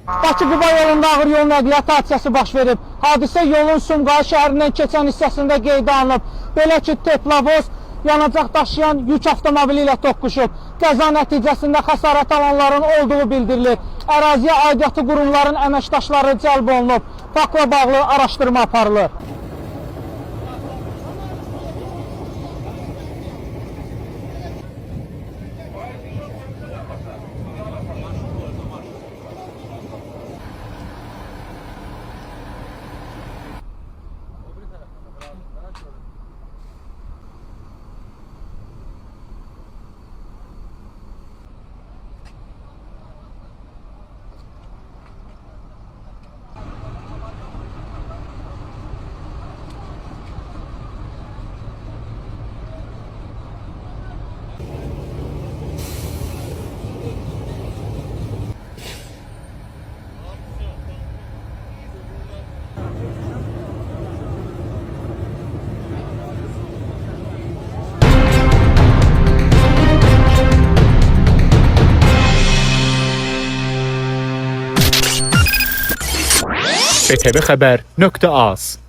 Bakı-Quba yolunda ağır yol nəqliyyat hadisəsi baş verib. Hadisə yolun Sumqayıt şəhərindən keçən hissəsində qeydə alınıb. Belə ki, teplovoz yanacaq daşıyan yük avtomobili ilə toqquşub. Qəza nəticəsində xəsarət alanların olduğu bildirilir. Əraziyə aidiyyatı qurumların əməkdaşları cəlb olunub. Faktla bağlı araşdırma aparılır. BTV Xəbər.az